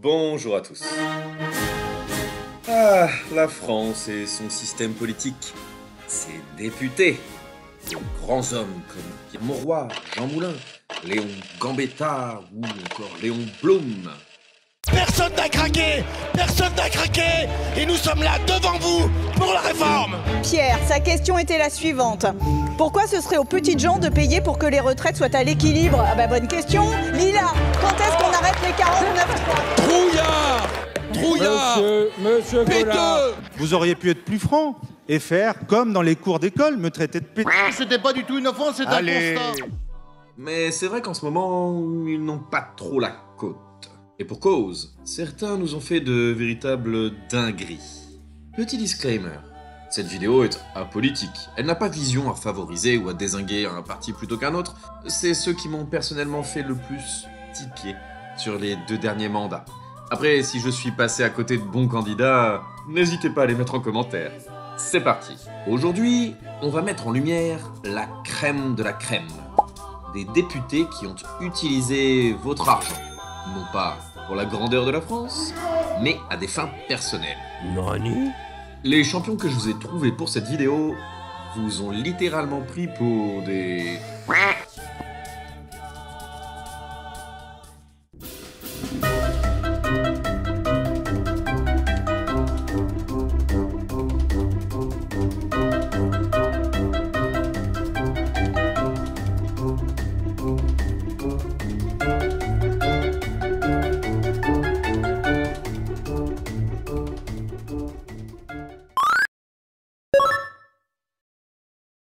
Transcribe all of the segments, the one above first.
Bonjour à tous. Ah, la France et son système politique. Ses députés, de grands hommes comme Pierre Mauroy, Jean Moulin, Léon Gambetta ou encore Léon Blum. Personne n'a craqué! Personne n'a craqué! Et nous sommes là devant vous pour la réforme! Pierre, sa question était la suivante. Pourquoi ce serait aux petites gens de payer pour que les retraites soient à l'équilibre? Ah bah bonne question. Lila, quand est-ce qu'on arrête les 49.3? Trouillard! Trouillard! Monsieur Péteux! Collard, vous auriez pu être plus franc et faire comme dans les cours d'école, me traiter de péteux. C'était pas du tout une offense, c'est un constat. Mais c'est vrai qu'en ce moment, ils n'ont pas trop la côte. Et pour cause, certains nous ont fait de véritables dingueries. Petit disclaimer, cette vidéo est apolitique. Elle n'a pas vision à favoriser ou à dézinguer un parti plutôt qu'un autre. C'est ceux qui m'ont personnellement fait le plus tiquer sur les 2 derniers mandats. Après, si je suis passé à côté de bons candidats, n'hésitez pas à les mettre en commentaire. C'est parti. Aujourd'hui, on va mettre en lumière la crème de la crème. Des députés qui ont utilisé votre argent. Non pas pour la grandeur de la France, mais à des fins personnelles. Nani? Les champions que je vous ai trouvés pour cette vidéo vous ont littéralement pris pour des...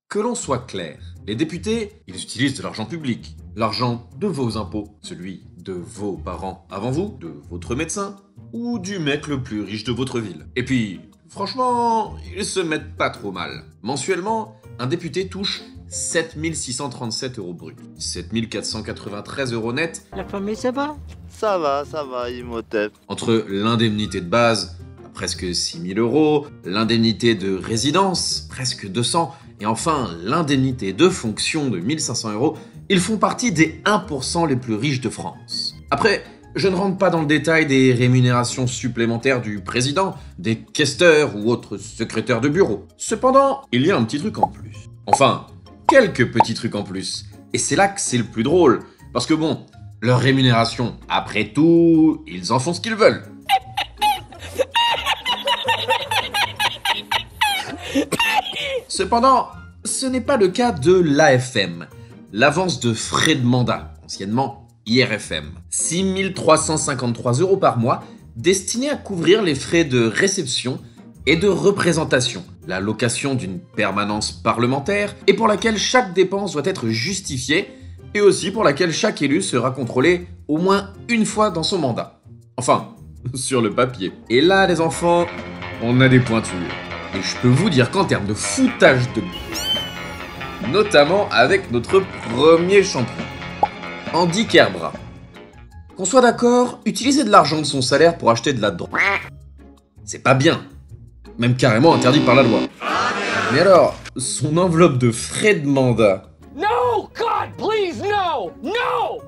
Que l'on soit clair, les députés, ils utilisent de l'argent public, l'argent de vos impôts, celui de vos parents avant vous, de votre médecin, ou du mec le plus riche de votre ville. Et puis, franchement, ils se mettent pas trop mal. Mensuellement, un député touche 7 637 € bruts, 7 493 € net. La famille, ça va? Ça va, Imhotep. Entre l'indemnité de base, à presque 6 000 €, l'indemnité de résidence, presque 200, et enfin l'indemnité de fonction de 1 500 €, ils font partie des 1% les plus riches de France. Après, je ne rentre pas dans le détail des rémunérations supplémentaires du président, des questeurs ou autres secrétaires de bureau. Cependant, il y a un petit truc en plus. Enfin, quelques petits trucs en plus. Et c'est là que c'est le plus drôle. Parce que bon, leur rémunération, après tout, ils en font ce qu'ils veulent. Cependant, ce n'est pas le cas de l'AFM, l'avance de frais de mandat, anciennement IRFM. 6 353 € par mois, destinés à couvrir les frais de réception et de représentation, la location d'une permanence parlementaire et pour laquelle chaque dépense doit être justifiée et aussi pour laquelle chaque élu sera contrôlé au moins une fois dans son mandat. Enfin, sur le papier. Et là, les enfants, on a des pointures. Et je peux vous dire qu'en termes de foutage de gueule, notamment avec notre premier champion, Andy Kerbrat. Qu'on soit d'accord, utiliser de l'argent de son salaire pour acheter de la drogue, c'est pas bien. Même carrément interdit par la loi. Mais alors, son enveloppe de frais de mandat... No! God, please, no! No!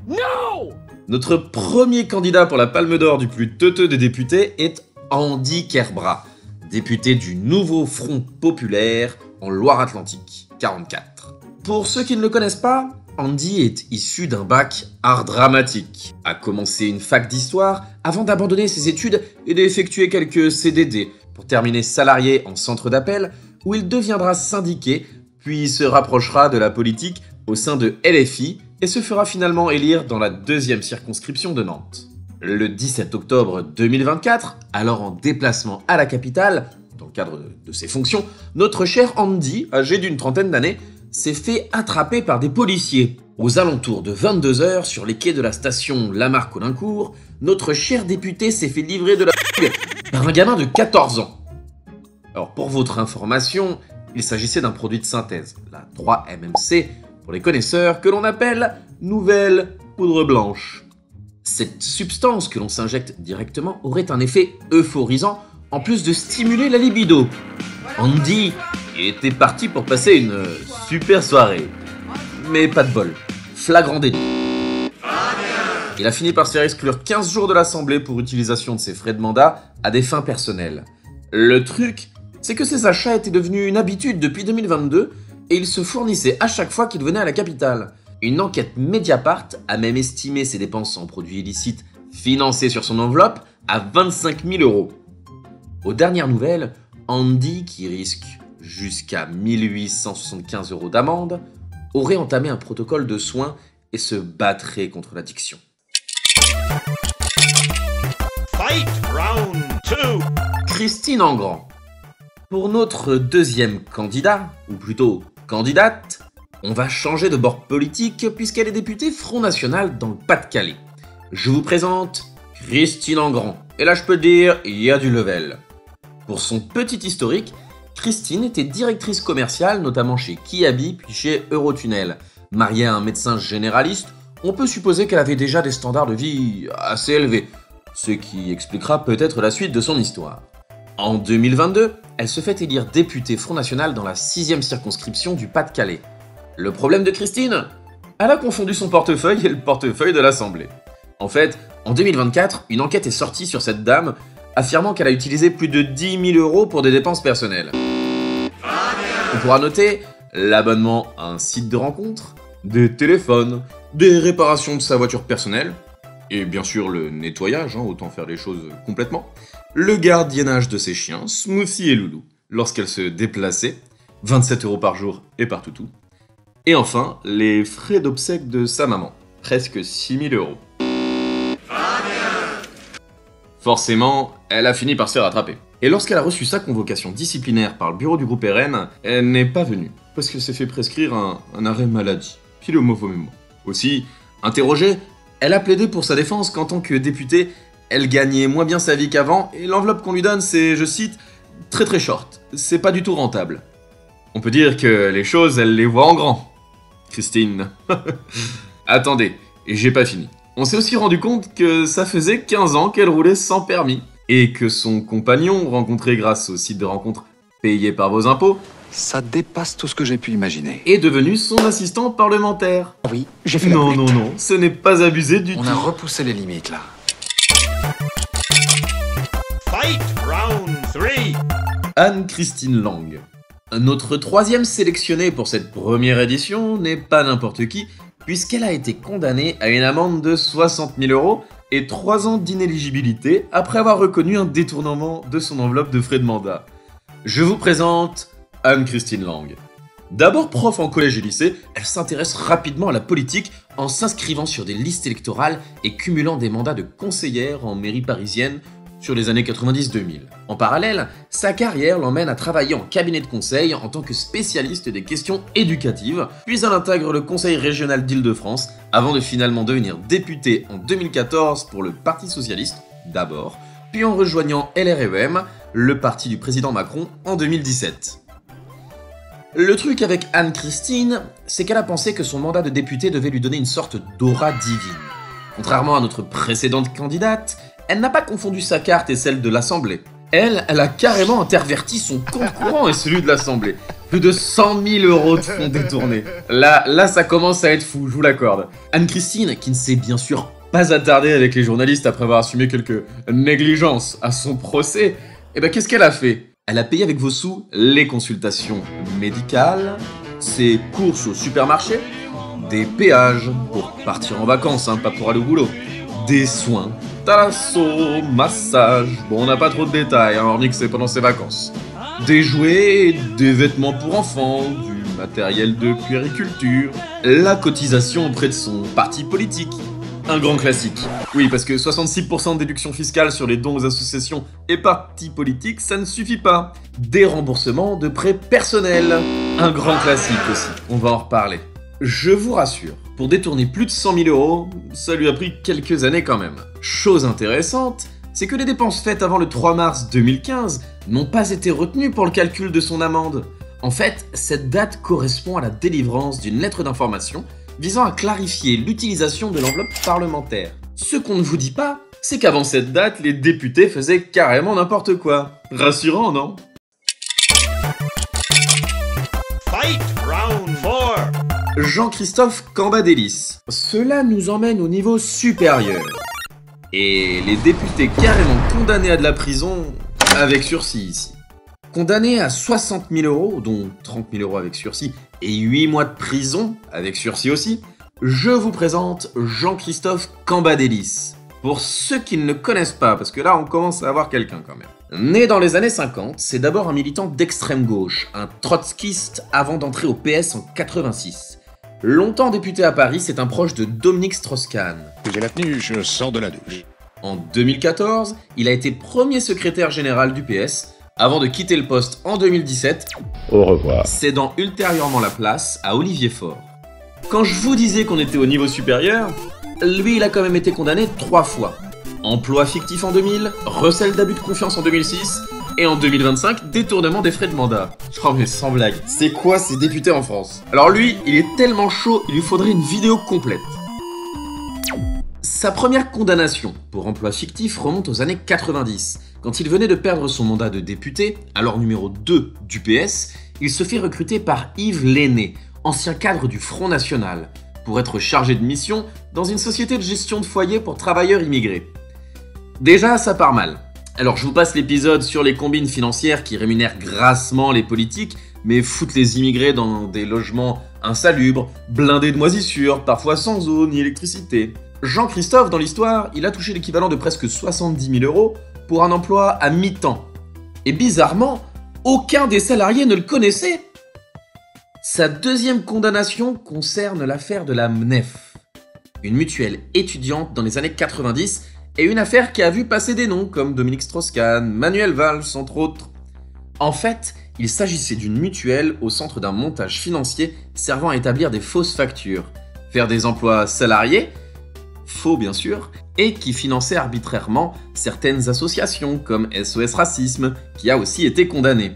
No! Notre premier candidat pour la Palme d'Or du plus teuteux des députés est Andy Kerbrat, député du Nouveau Front Populaire en Loire-Atlantique, 44. Pour ceux qui ne le connaissent pas, Andy est issu d'un bac art dramatique, a commencé une fac d'histoire avant d'abandonner ses études et d'effectuer quelques CDD pour terminer salarié en centre d'appel où il deviendra syndiqué puis se rapprochera de la politique au sein de LFI et se fera finalement élire dans la 2e circonscription de Nantes. Le 17 octobre 2024, alors en déplacement à la capitale, dans le cadre de ses fonctions, notre cher Andy, âgé d'une trentaine d'années, s'est fait attraper par des policiers. Aux alentours de 22 h sur les quais de la station Lamarque-Caulaincourt, notre cher député s'est fait livrer de la par un gamin de 14 ans. Alors pour votre information, il s'agissait d'un produit de synthèse, la 3-MMC, pour les connaisseurs, que l'on appelle nouvelle poudre blanche. Cette substance que l'on s'injecte directement aurait un effet euphorisant en plus de stimuler la libido. Andy était parti pour passer une super soirée. Mais pas de bol, flagrant délit. Il a fini par se faire exclure 15 jours de l'Assemblée pour utilisation de ses frais de mandat à des fins personnelles. Le truc, c'est que ses achats étaient devenus une habitude depuis 2022 et il se fournissait à chaque fois qu'il venait à la capitale. Une enquête Mediapart a même estimé ses dépenses en produits illicites financés sur son enveloppe à 25 000 €. Aux dernières nouvelles, Andy, qui risque jusqu'à 1875 € d'amende, aurait entamé un protocole de soins et se battrait contre l'addiction. Fight round 2. Christine Engrand. Pour notre deuxième candidat, ou plutôt candidate, on va changer de bord politique puisqu'elle est députée Front National dans le Pas-de-Calais. Je vous présente Christine Engrand. Et là je peux dire, il y a du level. Pour son petit historique, Christine était directrice commerciale, notamment chez Kiabi puis chez Eurotunnel. Mariée à un médecin généraliste, on peut supposer qu'elle avait déjà des standards de vie assez élevés, ce qui expliquera peut-être la suite de son histoire. En 2022, elle se fait élire députée Front National dans la 6e circonscription du Pas-de-Calais. Le problème de Christine ? Elle a confondu son portefeuille et le portefeuille de l'Assemblée. En fait, en 2024, une enquête est sortie sur cette dame, affirmant qu'elle a utilisé plus de 10 000 € pour des dépenses personnelles. On pourra noter l'abonnement à un site de rencontre, des téléphones, des réparations de sa voiture personnelle, et bien sûr le nettoyage, autant faire les choses complètement, le gardiennage de ses chiens, Smoothie et Loulou, lorsqu'elle se déplaçait, 27 € par jour et par toutou, et enfin les frais d'obsèques de sa maman, presque 6 000 €. Forcément, elle a fini par se faire rattraper. Et lorsqu'elle a reçu sa convocation disciplinaire par le bureau du groupe RN, elle n'est pas venue, parce qu'elle s'est fait prescrire un arrêt maladie, pile au mauvais moment. Aussi, interrogée, elle a plaidé pour sa défense qu'en tant que députée, elle gagnait moins bien sa vie qu'avant, et l'enveloppe qu'on lui donne, c'est, je cite, « très très short, c'est pas du tout rentable ». On peut dire que les choses, elle les voit en grand. Christine. Attendez, et j'ai pas fini. On s'est aussi rendu compte que ça faisait 15 ans qu'elle roulait sans permis, et que son compagnon, rencontré grâce au site de rencontre payé par vos impôts, ça dépasse tout ce que j'ai pu imaginer. est devenu son assistant parlementaire. Oui, j'ai fait Non, ce n'est pas abusé du tout. On a repoussé les limites, là. Fight round 3. Anne-Christine Lang. Notre troisième sélectionnée pour cette première édition n'est pas n'importe qui, puisqu'elle a été condamnée à une amende de 60 000 € et 3 ans d'inéligibilité après avoir reconnu un détournement de son enveloppe de frais de mandat. Je vous présente Anne-Christine Lang. D'abord prof en collège et lycée, elle s'intéresse rapidement à la politique en s'inscrivant sur des listes électorales et cumulant des mandats de conseillère en mairie parisienne sur les années 90-2000. En parallèle, sa carrière l'emmène à travailler en cabinet de conseil en tant que spécialiste des questions éducatives, puis elle intègre le Conseil régional d'Île-de-France avant de finalement devenir députée en 2014 pour le Parti socialiste d'abord, puis en rejoignant LREM, le parti du président Macron, en 2017. Le truc avec Anne-Christine, c'est qu'elle a pensé que son mandat de députée devait lui donner une sorte d'aura divine. Contrairement à notre précédente candidate, elle n'a pas confondu sa carte et celle de l'Assemblée. Elle a carrément interverti son compte courant et celui de l'Assemblée. Plus de 100 000 € de fonds détournés. Là, ça commence à être fou, je vous l'accorde. Anne-Christine, qui ne s'est bien sûr pas attardée avec les journalistes après avoir assumé quelques négligences à son procès, qu'est-ce qu'elle a fait ? Elle a payé avec vos sous les consultations médicales, ses courses au supermarché, des péages pour partir en vacances, pas pour aller au boulot, des soins, thalasso, massage, on n'a pas trop de détails, hormis que c'est pendant ses vacances, des jouets, des vêtements pour enfants, du matériel de puériculture, la cotisation auprès de son parti politique. Un grand classique. Oui, parce que 66% de déduction fiscale sur les dons aux associations et partis politiques, ça ne suffit pas. Des remboursements de prêts personnels. Un grand classique aussi, on va en reparler. Je vous rassure, pour détourner plus de 100 000 €, ça lui a pris quelques années quand même. Chose intéressante, c'est que les dépenses faites avant le 3 mars 2015 n'ont pas été retenues pour le calcul de son amende. En fait, cette date correspond à la délivrance d'une lettre d'information visant à clarifier l'utilisation de l'enveloppe parlementaire. Ce qu'on ne vous dit pas, c'est qu'avant cette date, les députés faisaient carrément n'importe quoi. Rassurant, non ? Fight round 4. Jean-Christophe Cambadélis. Cela nous emmène au niveau supérieur. Et les députés carrément condamnés à de la prison avec sursis ici. Condamnés à 60 000 €, dont 30 000 € avec sursis, et 8 mois de prison avec sursis aussi, je vous présente Jean-Christophe Cambadélis. Pour ceux qui ne le connaissent pas, parce que là on commence à avoir quelqu'un quand même. Né dans les années 50, c'est d'abord un militant d'extrême gauche, un trotskiste avant d'entrer au PS en 86. Longtemps député à Paris, c'est un proche de Dominique Strauss-Kahn. J'ai la tenue, je sors de la douche. En 2014, il a été premier secrétaire général du PS, avant de quitter le poste en 2017, au revoir, cédant ultérieurement la place à Olivier Faure. Quand je vous disais qu'on était au niveau supérieur, lui il a quand même été condamné 3 fois. Emploi fictif en 2000, recel d'abus de confiance en 2006, et en 2025, détournement des frais de mandat. Oh mais sans blague, c'est quoi ces députés en France? Alors lui, il est tellement chaud, il lui faudrait une vidéo complète. Sa première condamnation pour emploi fictif remonte aux années 90. Quand il venait de perdre son mandat de député, alors numéro 2 du PS, il se fait recruter par Yves Lenné, ancien cadre du Front National, pour être chargé de mission dans une société de gestion de foyer pour travailleurs immigrés. Déjà, ça part mal. Alors je vous passe l'épisode sur les combines financières qui rémunèrent grassement les politiques, mais foutent les immigrés dans des logements insalubres, blindés de moisissures, parfois sans eau ni électricité. Jean-Christophe, dans l'histoire, il a touché l'équivalent de presque 70 000 € pour un emploi à mi-temps. Et bizarrement, aucun des salariés ne le connaissait. Sa deuxième condamnation concerne l'affaire de la MNEF, une mutuelle étudiante dans les années 90, et une affaire qui a vu passer des noms comme Dominique Strauss-Kahn, Manuel Valls, entre autres. En fait, il s'agissait d'une mutuelle au centre d'un montage financier servant à établir des fausses factures, faire des emplois salariés, faux bien sûr, et qui finançait arbitrairement certaines associations comme SOS Racisme, qui a aussi été condamné.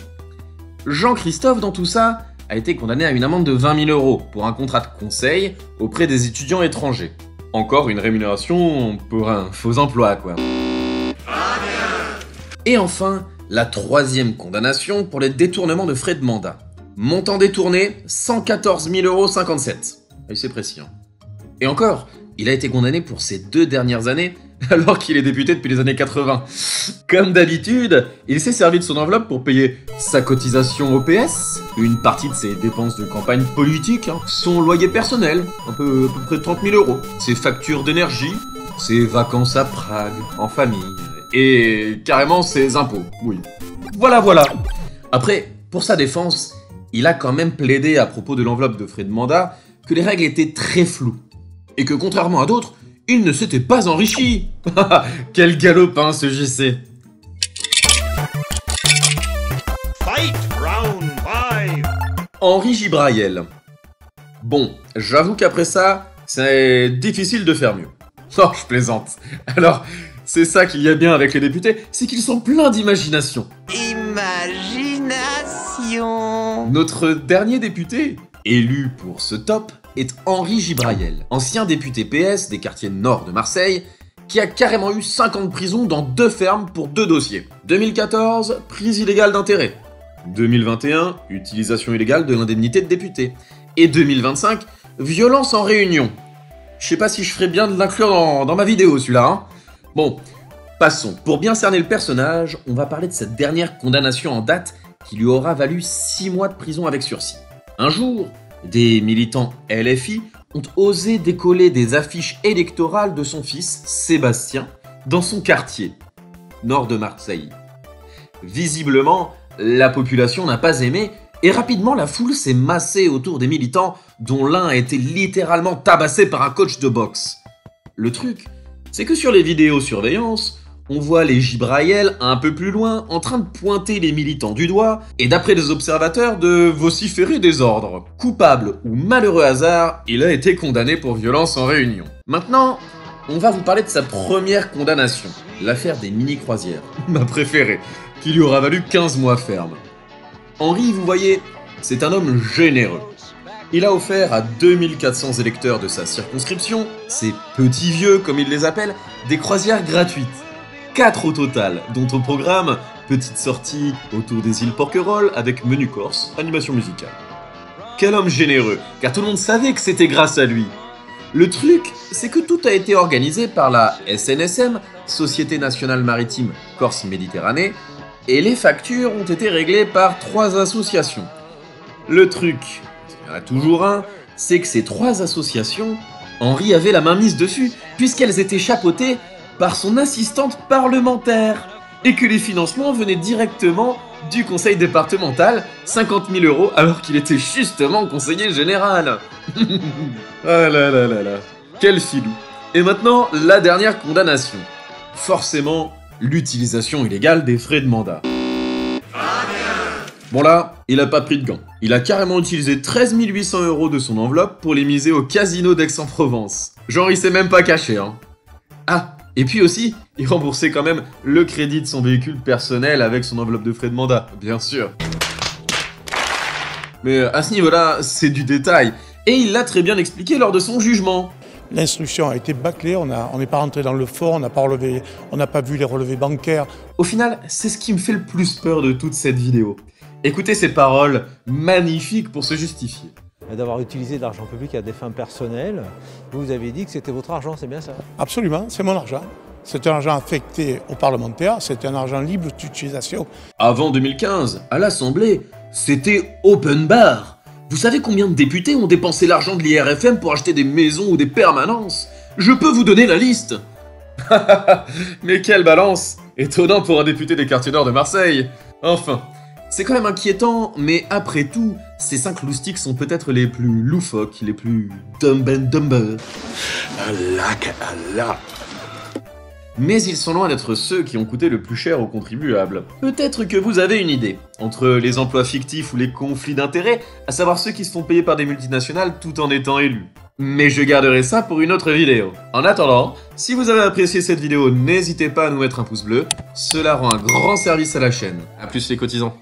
Jean-Christophe, dans tout ça, a été condamné à une amende de 20 000 € pour un contrat de conseil auprès des étudiants étrangers. Encore une rémunération pour un faux emploi, quoi. Et enfin, la troisième condamnation pour les détournements de frais de mandat. Montant détourné, 114 057 €. Et c'est précis, hein. Et encore, il a été condamné pour ces 2 dernières années, alors qu'il est député depuis les années 80. Comme d'habitude, il s'est servi de son enveloppe pour payer sa cotisation au PS, une partie de ses dépenses de campagne politique, son loyer personnel, à peu près 30 000 €, ses factures d'énergie, ses vacances à Prague, en famille, et carrément ses impôts, oui. Voilà. Après, pour sa défense, il a quand même plaidé à propos de l'enveloppe de frais de mandat que les règles étaient très floues, et que contrairement à d'autres, il ne s'était pas enrichi. Quel galopin ce JC. Fight round 5. Henri Gibrael. Bon, j'avoue qu'après ça, c'est difficile de faire mieux. Oh, je plaisante. Alors, c'est ça qu'il y a bien avec les députés, c'est qu'ils sont pleins d'imagination. Imagination. Notre dernier député, élu pour ce top, est Henri Gibrael, ancien député PS des quartiers nord de Marseille, qui a carrément eu 5 ans de prison dans 2 fermes pour 2 dossiers. 2014, prise illégale d'intérêt. 2021, utilisation illégale de l'indemnité de député. Et 2025, violence en réunion. Je sais pas si je ferais bien de l'inclure dans ma vidéo celui-là, hein. Bon, passons. Pour bien cerner le personnage, on va parler de cette dernière condamnation en date qui lui aura valu 6 mois de prison avec sursis. Un jour, des militants LFI ont osé décoller des affiches électorales de son fils, Sébastien, dans son quartier, nord de Marseille. Visiblement, la population n'a pas aimé, et rapidement la foule s'est massée autour des militants, dont l'un a été littéralement tabassé par un coach de boxe. Le truc, c'est que sur les vidéosurveillances, on voit les Gibrael un peu plus loin en train de pointer les militants du doigt et d'après les observateurs de vociférer des ordres. Coupable ou malheureux hasard, il a été condamné pour violence en réunion. Maintenant, on va vous parler de sa première condamnation, l'affaire des mini-croisières, ma préférée, qui lui aura valu 15 mois ferme. Henri, vous voyez, c'est un homme généreux. Il a offert à 2400 électeurs de sa circonscription, ces petits vieux comme il les appelle, des croisières gratuites. 4 au total, dont au programme, petite sortie autour des îles Porquerolles avec menu corse, animation musicale. Quel homme généreux, car tout le monde savait que c'était grâce à lui. Le truc, c'est que tout a été organisé par la SNSM, Société Nationale Maritime Corse-Méditerranée, et les factures ont été réglées par 3 associations. Le truc, il y en a toujours un, c'est que ces 3 associations, Henri avait la main mise dessus, puisqu'elles étaient chapeautées par son assistante parlementaire, et que les financements venaient directement du conseil départemental, 50 000 € alors qu'il était justement conseiller général. Ah là là là là, quel filou. Et maintenant, la dernière condamnation. Forcément, l'utilisation illégale des frais de mandat. Bon là, il a pas pris de gants. Il a carrément utilisé 13 800 € de son enveloppe pour les miser au casino d'Aix-en-Provence. Genre il s'est même pas caché, hein. Ah, et puis aussi, il remboursait quand même le crédit de son véhicule personnel avec son enveloppe de frais de mandat, bien sûr. Mais à ce niveau-là, c'est du détail. Et il l'a très bien expliqué lors de son jugement. L'instruction a été bâclée, on n'est pas rentré dans le fond, on n'a pas vu les relevés bancaires. Au final, c'est ce qui me fait le plus peur de toute cette vidéo. Écoutez ces paroles magnifiques pour se justifier. D'avoir utilisé de l'argent public à des fins personnelles, vous avez dit que c'était votre argent, c'est bien ça? Absolument, c'est mon argent. C'est un argent affecté aux parlementaires, c'est un argent libre d'utilisation. Avant 2015, à l'Assemblée, c'était open bar. Vous savez combien de députés ont dépensé l'argent de l'IRFM pour acheter des maisons ou des permanences? Je peux vous donner la liste. Mais quelle balance! Étonnant pour un député des quartiers nord de Marseille. Enfin, c'est quand même inquiétant, mais après tout, ces 5 loustiques sont peut-être les plus loufoques, les plus dumb and dumber. Allah. Mais ils sont loin d'être ceux qui ont coûté le plus cher aux contribuables. Peut-être que vous avez une idée, entre les emplois fictifs ou les conflits d'intérêts, à savoir ceux qui se font payer par des multinationales tout en étant élus. Mais je garderai ça pour une autre vidéo. En attendant, si vous avez apprécié cette vidéo, n'hésitez pas à nous mettre un pouce bleu, cela rend un grand service à la chaîne. A plus les cotisants.